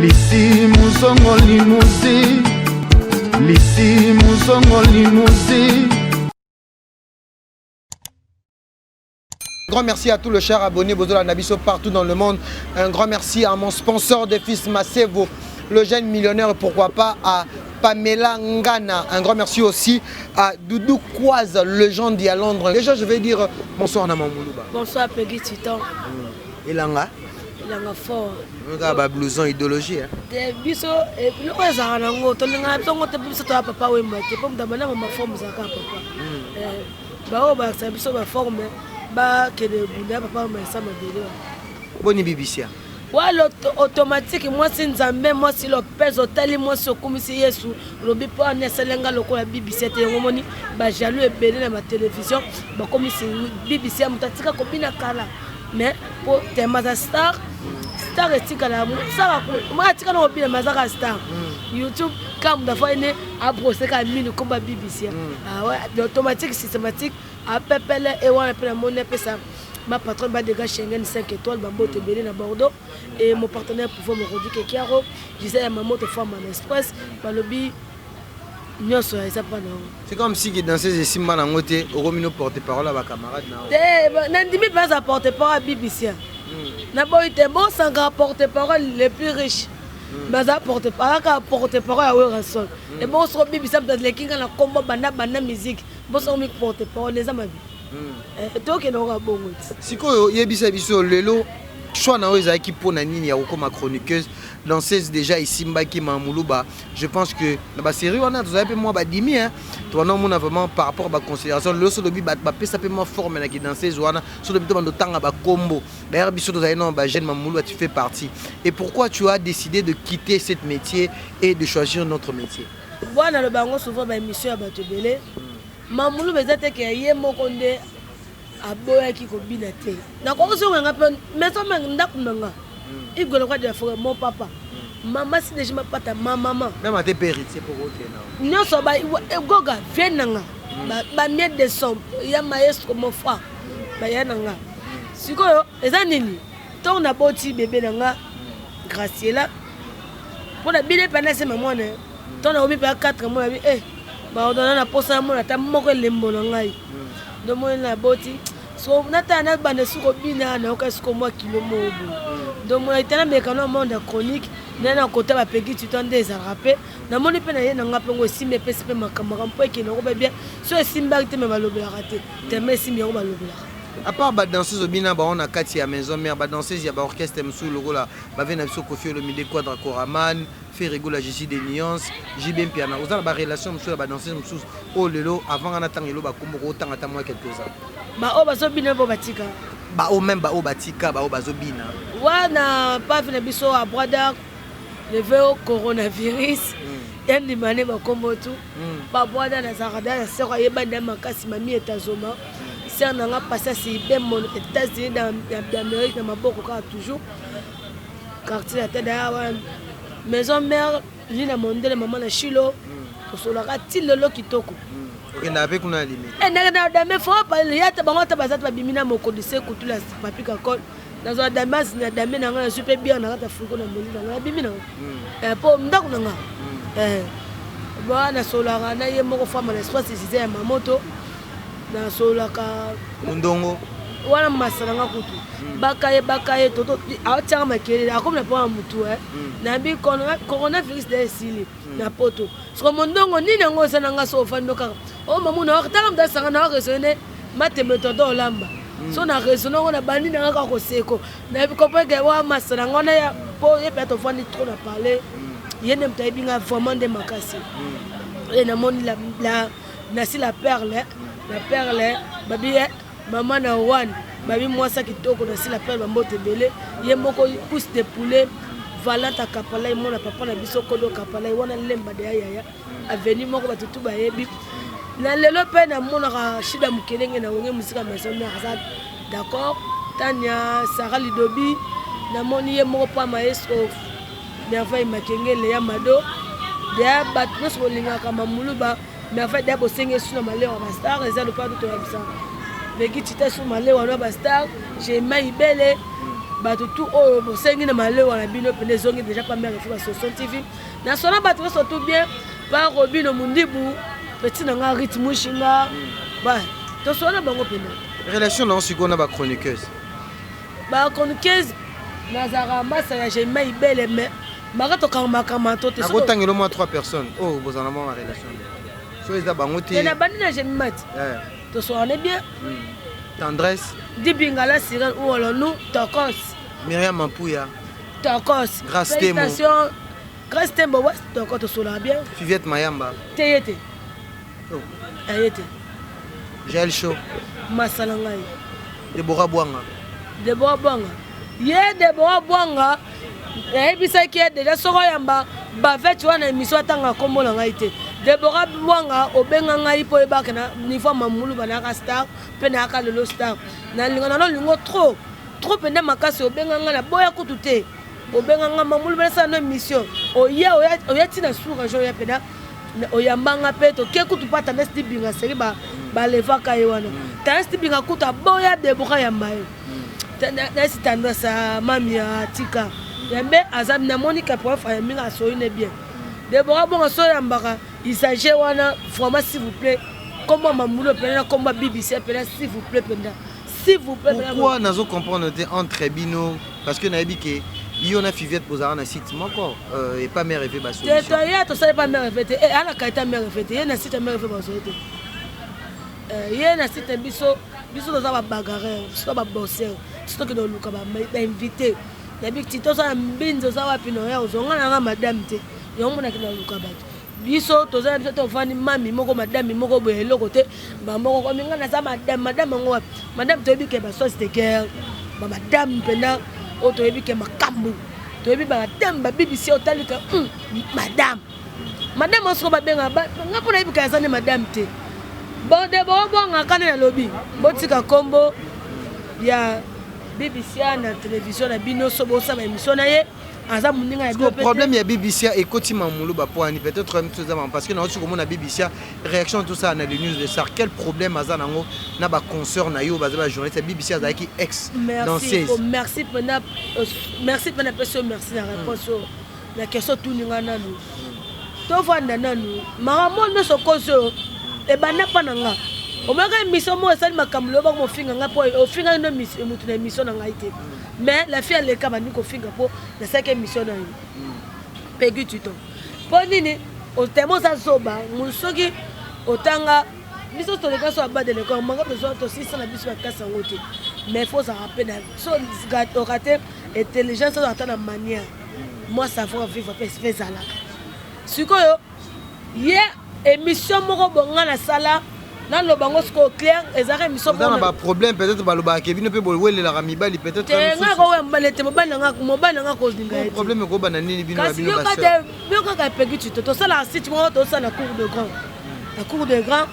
Lisi Mouzongo Limousi, Lisi Mouzongo Limousi. Un grand merci à tous les chers abonnés Bozola Nabiso partout dans le monde. Un grand merci à mon sponsor de fils Massevo, le jeune millionnaire, pourquoi pas à Pamela Ngana. Un grand merci aussi à Doudou Kouaz, le gens d'y à Londres. Déjà, je vais dire bonsoir à Mamoulouba. Bonsoir Peggy Titan. Et Langa? Langa fort. On a un blouson idéologie. Des bisous et puis nous avons un autre. On a besoin de bisous à papa ou moi. C'est comme d'abord ma forme ça papa. Bah on va ça bisous ma forme. Bah que le bouddha papa mais ça m'a dit. Bonne BBC. Ouais automatique moi c'est nzambe moi si le pèse hôtel moi so comme si Yesu le bipo na selenga loko la BBC te ngomoni ba jaloux et belé na ma télévision ba comme si BBC amutatika kobina kala mais pour Temaza star star etika la ça moi tika na kobina mazaka star YouTube comme da fois né a procès ka mini comme BBC ah ouais automatique systématique a pepele et on appelle mon ça. Ma patronne va dégager Schengen 5 étoiles, ma moto belé à Bordeaux. Et mon partenaire pour me redire que Kiaro, je disais à ma moto femme en express, par le bi, c'est comme si dans ces Simba Nangote, au Romino porte-parole à ma camarade. Nandimi pas à porte-parole à BBC. N'a été bon sans porte-parole les plus riches. Mais à porte-parole à Werasol. Et bon, sur BBC, dans les Kinga, la combat, banda musique. Bon, sur mes porte-parole, les amis. Siko yebisa biso lelo choix na oza ki pona nini ya kokoma chroniqueuse danseuse déjà ici mbaki Mamoulouba. Je pense que na ba série on a tous peu moi ba dimi hein toi non mon vraiment par rapport à considération le so lobi ba pesa peu moi forme na ki danseuse wana so lobi to bando tanga ba combo d'ailleurs biso to non ba jeune Mamoulouba tu fais partie et pourquoi tu as décidé de quitter ce métier et de choisir notre métier? Voilà le bango souvent ba émission à Batobele Mamoulouba ezate ke ye mokonde aboya ki ko binate na ko so nga pe mais so nga ndaku nga igolo kwa de fo mon papa maman si déjà ma pata maman même à tes héritiers pour autre non non so ba goga venanga ba miette de son ya maestro mon frère ba ya nanga sikoyo eza nini to na boti bébé nanga Graciela pour la bile pendant ce moment ne to na obi pa 4 mois bi ba on a posa mo na ta moko lembo ngai do mo na boti so natana bande suko bina na oka suko moi kilo mobo do mo itana mekano monde chronique na côté ba Peggy Titan des arapé na moni pe na ye na ngape ngo simbe pe sipe makamaka mpo ke no ba bien so simba te me ba lobela raté te me simbi ngo ba lobela à part ba danseuse bina ba on a kati ya maison mère ba danseuse ya ba orchestre msou logo la ba vena biso Kofi Olomide Quadra Koraman fait rigola Jésus des nuances JBM piana aux ba relation msou ba danseuse msou oh lelo avant en attendant lo ba kombo tanga ta moi quelques ans ba o bazo bina bo batika ba o même ba o batika ba o bazo bina wana pa fina biso à Brada le véo coronavirus yendi mané ba kombo tu ba Brada na zarada na sero yeba na makasi mami etazoma c'est on a passé si bien mon États-Unis d'Amérique dans ma boko toujours quartier la tête d'ailleurs maison mère lina mondele maman na Chilo to la ratil le kitoko et na avec kuna limite et na dame faut pas il y a bango tabazat ba bimina moko de se kutu la papi kakol dans un damas na dame na super bien na rata fuko na mbeli na bimina po ndako na bana solara na ye moko fama na espace c'est ma moto na solaka mundongo wana masalanga kutu bakaye toto atia makele akomna pa mutu na bi coronavirus de sili na poto so mundongo nini ngo sananga so fandoka o mamuna wakataka mdasanga na resone mate metodo olamba so na resone ngo na bandi na ka koseko na bi kopeke wa masalanga na ya po ye peto fandi trop na parler yene mtaibinga vraiment de makasi et na moni la nasi la perle babi maman na one babi moi ça kitoko na si la perle bambote belé ye moko pousse de poulet valanta kapala mon papa na biso kodo kapala wana lemba de yaya aveni moko batutu bayebi na lelo pe na mona ka shida mukelenge na wonge musika maison mère ça d'accord Tania Sarah Lidobi na moni ye moko pa maestro merveille makengele ya mado de batnos bolinga kama muluba mais en fait d'abord c'est sur malé on va star et ça ne pas tout ça Peggy Titan sur malé on va star j'ai Maïbele bato tout oyo bosengi na malheure na bino pene zongi déjà pas mère fait sur son TV na sona bato surtout bien par Robino Mundibu petit nanga rythme shinga ba to sona bango pene relation dans ce qu'on a ba chroniqueuse nazara massa ya jema ibele mais marato kama to te so tangelo moi 3 personnes oh vous en avez ma relation so eza bango te na bandi na jema to so on est bien tendresse dibingala siran ou nous tokos Myriam Mampouya tokos grâce temo grâce tembo ouais tokos to so la bien Fiviette Mayamba teyete oh ayete Jael Show masalangai Deborah Bwanga Deborah Bwanga ebisa ki déjà soko yamba baveti wana émission atanga kombo na ngai te Deborah Bwanga obenga ngai po ebaka na niveau mamulu banaka star pe na aka lelo star na linga na lingo trop pende makasi obenga ngai na boya kutu te obenga ngai mamulu bana na émission oya tina sura jo ya pena oyambanga pe to ke kutu pata na stibinga seri ba levaka yewana ta stibinga kutu boya Deborah yamba nasi tendresse mami ya tika yambe azam na monika prof minga soine bien Deborah Bwanga so yambaka il s'agit wana vraiment s'il vous plaît comment mamulo pena comment BBC pena s'il vous plaît pourquoi nazo comprendre entre bino parce que na ebike yo na Fiviette bozara na site moko et pas mère rêver ba solution to ça pas mère rêver et ala kaita mère rêver na site mère rêver ba solution na site biso dans ba bagarre biso ba bosser biso ke do luka ba invité na bik tito sa mbinzo sa wapi no ya uzonga na madame te yo mona ke do luka ba biso to za biso to fani mami moko madame moko boye loko te ba moko ko minga na sa madame ngo wapi madame to bike ba société guerre ba madame pena o to bike makambu to bi ba madame ba BBC o talika madame on se ba benga ba ngapona bike ya sana madame te bon Deborah Bwanga kana na lobby botika kombo ya BBC na télévision na bino so bo sa ba émission na ye aza muninga ya le problème ya BBC et koti mamulu ba poani peut-être même chose parce que na otu comme na BBC réaction tout ça na les news de ça quel problème aza nango na ba concert na yo ba journaliste BBC aza qui ex danseuse merci pena personne merci na réponse la question tout ninga nanu to vanda nanu maramo no sokozo e bana pananga o maka émission mo esali makamlo ba mo finga ngapo o finga no mission mutu na émission na ngai te mais la fille elle ka bani ko finga po na sake émission na yo pegu tuto po nini o temo sa soba musoki otanga biso to le kaso abade le ko manga besoin to 600 na biso bakasa ngote mais faut ça rappeler so gato raté intelligence dans ta manière moi savoir vivre fait ça là sikoyo ye émission moko bonga na sala na lo bango sko clair ezaka émission bonga na ba problème peut-être ba lo ba Kevin pe bolwele la ramibali peut-être nga ko wembale te mobana nga ko zinga problème ko bana nini bino ba bino ba kasi yo ka pegi tu to sala site mo to sala cour de grand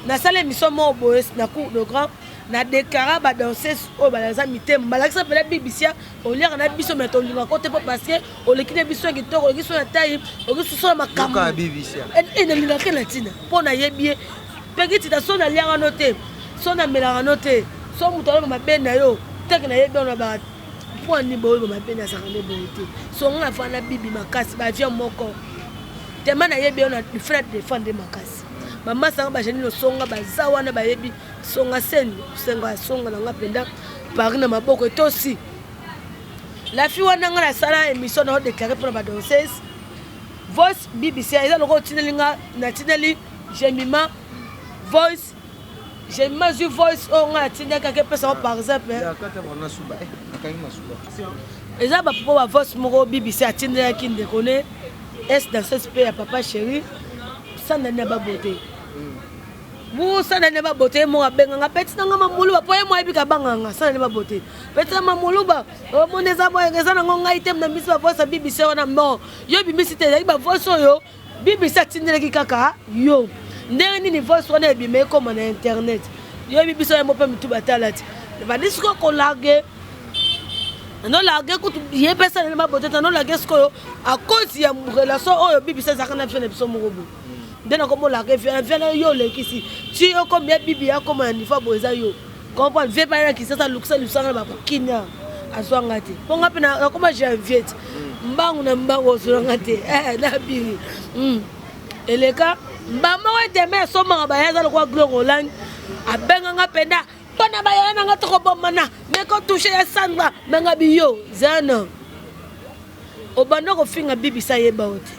na sala émission mo boes na cour de grand na déclara ba danseuse o ba za mitem balakisa pela BBC o lire na biso meto linga côté parce que o lekine biso ki to o kiso na taille o kiso so makam ka BBC et na linga ke latina pona yebie pegiti ta so na lianga note so na melanga note so mutalo ma bena yo tek na yebie na ba point ni boyo ma bena sa kande boyote so nga fa na bibi makasi ba via moko tema na yebie na frère défendre makasi mama sanga ba jeni no songa ba zawana ba yebi songa sen songa na ngapenda Paris na maboko to si la fille wana ngala sala émission na déclarer pour ba danseuse voice BBC eza loko tinelinga na tineli Jemima voice Jemima ju voice on nga tineka ke pesa par exemple eza ba popo ba voice moko BBC atinela kinde kone est danseuse pe ya papa chéri sana na ba beauté vous sana ne ba beauté mo abenga peti nga mamulu ba poye mo ebika banganga sana ne ba beauté peti mamulu ba o moneza mo ngeza na ngonga item na misi ba voice BBC wana no yo BBC te ba voice yo BBC atindele ki kaka yo ndenge ni voice wana ebime comme na internet yo BBC mo pe mitu batalati ba disiko ko largue no largue ko ye pesa ne ba beauté no largue sko à cause ya relation oyo BBC zakana fene biso mo robo dena comme la référence yo le kisi tu yo comme bibi ya comme niveau boza yo comprendre vie pas qui ça luxa lusanga ba kina azwanga te ponga pe na koma janvier mbangu na mbangu ozwanga te na biri eleka mbama wa deme soma ba yaza kwa Glongo Lang abenga nga penda pona ba yana nga to bomana me ko toucher ya sanga menga biyo zana obanda ko finga bibi sa yeba ote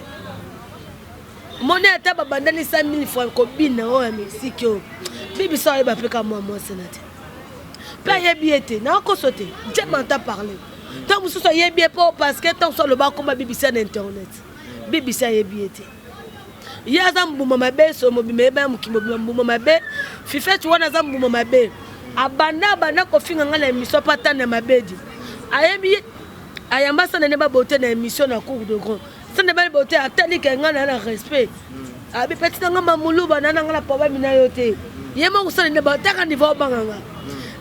mone ata babandani 100,000 francs ko bina o ya Mexique bibi sa yeba peka moi senate pa yebi ete na ko sote je m'entends parler tant vous so yebi pas parce que tant so le ba ko bibi sa na internet bibi sa yebi ete ya zambuma mabe so mobimeba mukimobimba mabe fife tu wana zambuma mabe abanda ko finga nga na émission patana mabedi ayebi ayamba sana ne ba bote na émission na cour de grand sana ba bote atali ke nga na respect abi petit nga mamulu banana nga la papa mina yote yema kusana ne ba taka niveau banganga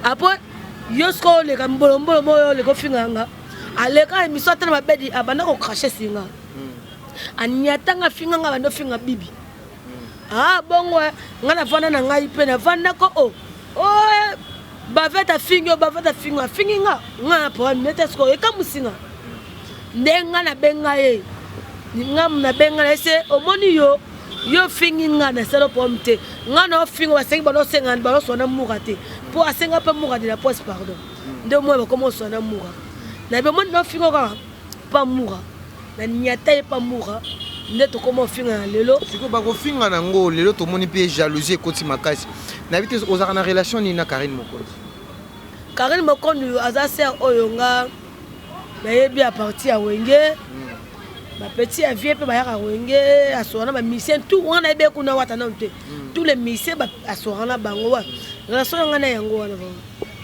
après yosko le kambolombo moyo le ko finga nga aleka émission atana mabedi abanda ko cracher singa anyatanga finga nga bando finga bibi bongo nga na vana na ngai pe na vana ko baveta fingo finga nga po mete sko e kamusinga ndenga na benga ye ngam na benga ese omoni yo finga na selo pomte nga na fingo basengi bano senga bano sona murate po asenga pe murate la poste pardon ndo mo ba komo sona mura na be moni no fingo ka pa mura na nyata e pa mura neto komo finga lelo siko ba ko finga na ngo lelo to moni pe jalousie koti makasi na bité ozaka na relation ni na Karine Mokondi aza ser oyo nga na yebi a partir ya wenge ba petit ya vie pe ba ya wenge asona ba mission tout wana ebe kuna wata na nte tous les missions ba asona bango wa relation nga na yango wana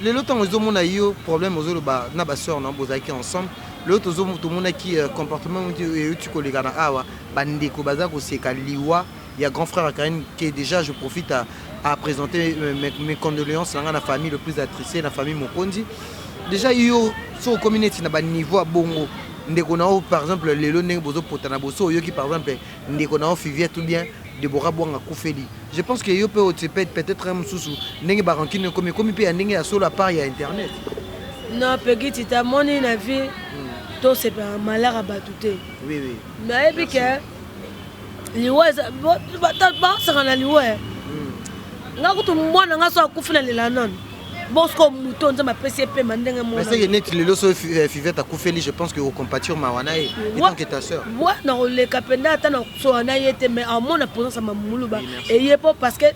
lelo tango zomona yo problème ozolo ba na ba sœur na bozaki ensemble l'autre zomo tout monde qui comportement tu collègue na awa bandeko baza ko seka liwa il y a grand frère Karine qui déjà je profite à présenter mes condoléances à la famille le plus attristée la famille Mokondi déjà yo sur communauté na ba niveau à bongo ndeko na par exemple lelo ndenge bozo potana boso yo qui par exemple ndeko na Fivier tout bien Deborah Bwanga Koufeli je pense que yo peut-être un sousou ndenge ba rancune comme pe ndenge ya solo à part il y a internet non petit ta moni na vie to c'est pas malheur à batouter oui mais et puis que liwa ba ça na liwa nga kutu mwana nga so akufuna lela non bosko muto nza ma PCP mandenge mo mais c'est net le so Fivet akufeli je pense que au compatir mawana et tant que ta sœur moi na le kapenda ata na so na yete mais à mon présence ma muluba et yepo parce que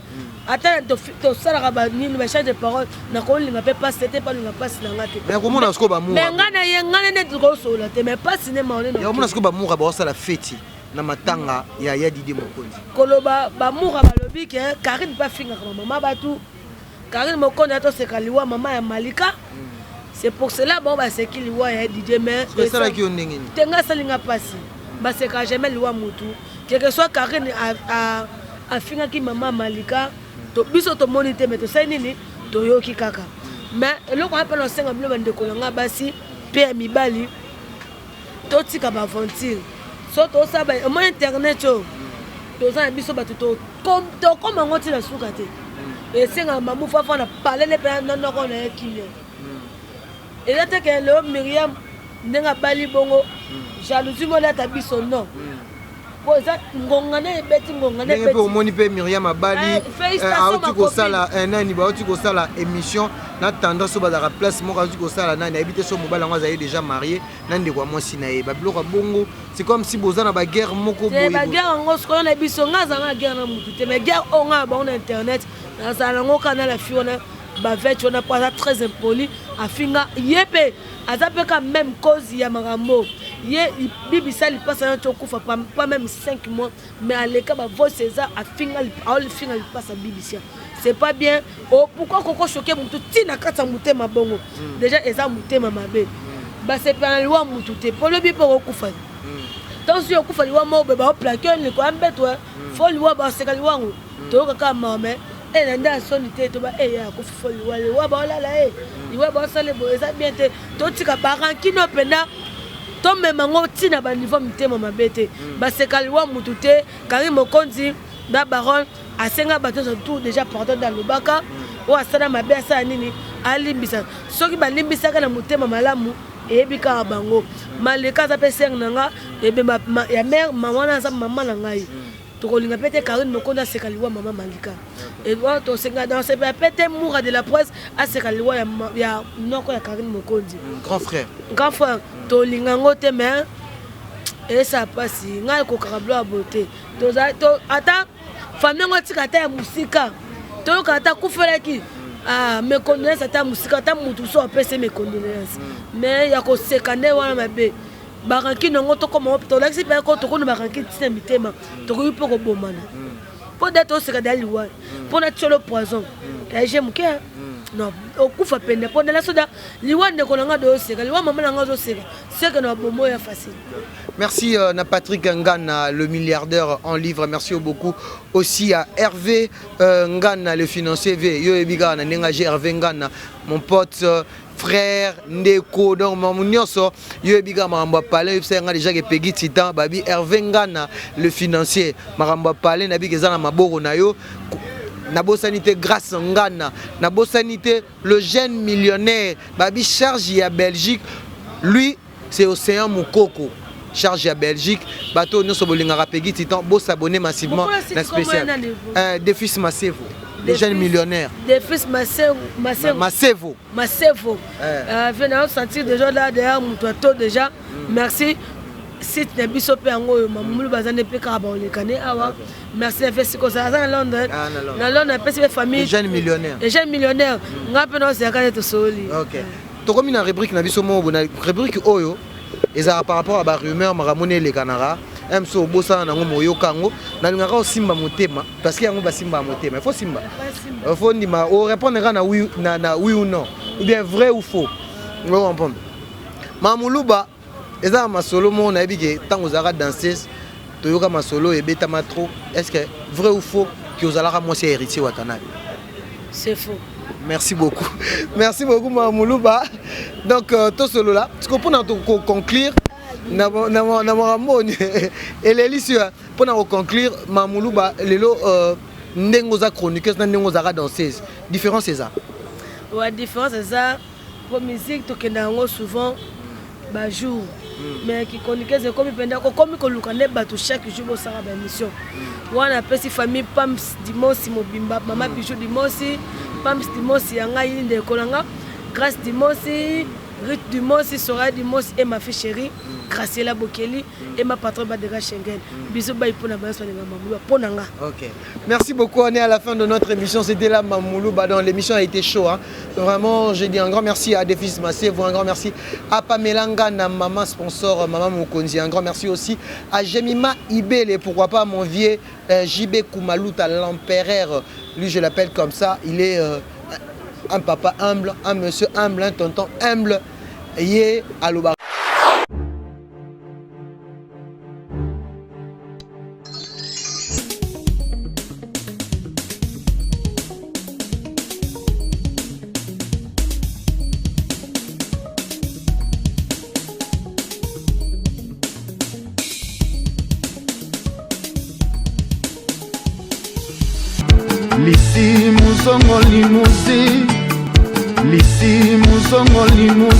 ata to sala ba ni le change de parole na ko linga pe pas c'était pas linga pas na ngate mais comment na sko ba mu mais nga na yenga net ko so la te mais pas cinéma on ya comment na sko ba mu ba sala fête na matanga ya Didi Mokondi koloba ba mura balobi ke Karine pas finga maman batu Karine Mokondi ato sekaliwa maman ya Malika c'est pour cela bon ba sekiliwa ya Didi mais c'est ça qui on ndengeni tenga salinga pasi ba seka jamais liwa mutu quelque soit Karine a finga ki maman Malika to biso to monite mais to sai nini to yoki kaka mais eloko appelle on senga blo bande kolanga basi pe mibali to tika ba aventure soto saba mo internet to za biso batu to comme ngoti na suka te et senga mamu fa na parler pe na ko na ekile et là te que le Myriam ndenga bali bongo jalousie mo la ta biso non poza ngongana ebeti ngongana ebeti pe omoni pe Myriam abali auti ko sala nani ba auti ko sala émission na tendance so bazaka place moko auti ko sala nani habite so mobala ngo azaye déjà marié nande kwa mwasi na ye ba biloko bongo c'est comme si bozana ba guerre moko boye ba guerre ngo sko na biso ngaza na guerre na mutu te mais guerre onga ba on internet na sala ngo kana la fiona ba vetu on a pas très impoli afinga yepe azape quand même cause ya marambo ye bibi sali passe na chokufa pas même 5 mois mais aleka ba voix César afinga al finga passe bibi sia c'est pas bien pourquoi koko choquer mutu tina kata mutema bongo déjà eza mutema mabe ba c'est pas loi mutu te polo bi pour okufa donc si okufa loi mo be ba plaquer le ko ambeto faut loi ba se kali wangu to kaka mame nanda soni te to ba ya ko foli wale wa ba la iwa ba sale bo eza bien te to tika barankino penda to mema ngo tina ba niveau mtema mabete ba sekali wa mutu te Karine Mokondi da baron asenga bato tout déjà pardon dans lobaka o asala mabe asala nini alimbisa soki balimbisaka na motema malamu eyebi kaka bango maleka aza mpe sere na nga ebe ya mare mama wana aza mama na ngai tokolinga mpe te Karine Mokonzi aseka liwa mama malika tosenga dans sepe mpe te moura de la presse aseka liwa ya noko ya Karine Mokonzi grand frère tolinga yango te mais esa pasi ngai kokaka blo ya bote ata famille yango tika ata ya musika toyoka ata kufelaki mes condoléances ata musika ata mutu so apese mes condoléances mais ya koseka nde wana mabe baranki nango tokoma tolakisi mpe ko tokona baranki tina mitema tokoki mpe kobomana mpo de toseka da liwa mpo na tiolo poison yaje moke non okufa pende mpo ndela soda liwa ndeko na nga doseka liwa mama na nga ozoseka seke na babomo ya facile. Merci à Patrick Ngana, le milliardaire en livres. Merci beaucoup aussi à Hervé Ngana, le financier V. Yo ebigana nengage Hervé Ngana, mon pote frère Ndeko donc mamunyoso yo ebiga maramba palais senga déjà que Peggy Titan babi Hervé Ngana, le financier maramba palais nabi kezana maboko na yo na sanité grâce Ngana na sanité le jeune millionnaire babi charge à Belgique lui c'est Océan Moukoko charge à Belgique bateau nous sommes bolinga Peggy Titan beau s'abonner massivement la spécial des fils Massevo les jeunes millionnaires des fils Massevo venons sentir déjà là derrière mon toit déjà merci si tu n'es pas peu en haut mamulu bazane pe kaba olekane awa merci fait ce que ça dans Londres dans Londres pe famille les jeunes millionnaires ngape no sekane to soli. OK to comme une rubrique na biso mo bona rubrique oyo ezara par rapport à ba rumeur maramone les canara emso bosa na ngomo yokango na lingaka osimba motema parce que yango basimba motema il faut simba il faut ndima o répondre na oui ou non ou bien vrai ou faux on comprend mamuluba eza masolo mo na ebike tango zara danseuse toyoka masolo ebeta matro est-ce que vrai ou faux que ozalaka moi c'est héritier watanabe? C'est faux. Merci beaucoup mamuluba donc to solo là tu comprends pour conclure na elelisiwa pona ko conclure mamuluba lelo ndengo za chroniqueuse na ndengo za danseuse différence c'est ça ouais différence c'est ça pour musique to kenango souvent ba jour mais qui chroniqueuse comme penda ko comme ko lukane bato chaque jour au sara ba émission wana pesi famille pams dimanche mobimba mama bijou dimanche pams dimanche yanga yinde kolanga grâce dimanche Ruth Dumosi, Sora Dumosi et ma fille chérie, Graciela Bokeli et ma patronne Badega Schengen. Bisous, bye pour la maison de Mamoulou. Ok. Merci beaucoup. On est à la fin de notre émission. C'était là Mamoulou. L'émission a été chaud. Hein. Vraiment, j'ai dit un grand merci à Defis Massevo, un grand merci à Pamela Ngana, maman sponsor, maman Mokonzi. Un grand merci aussi à Jemima Ibele et pourquoi pas mon vieux JB Koumalouta, l'empereur. Lui, je l'appelle comme ça. Il est. Un papa humble, un monsieur humble, un tonton humble. Yé aloba. Lisi Mouzongo Limouzi, Lisi Mouzongo Limouzi.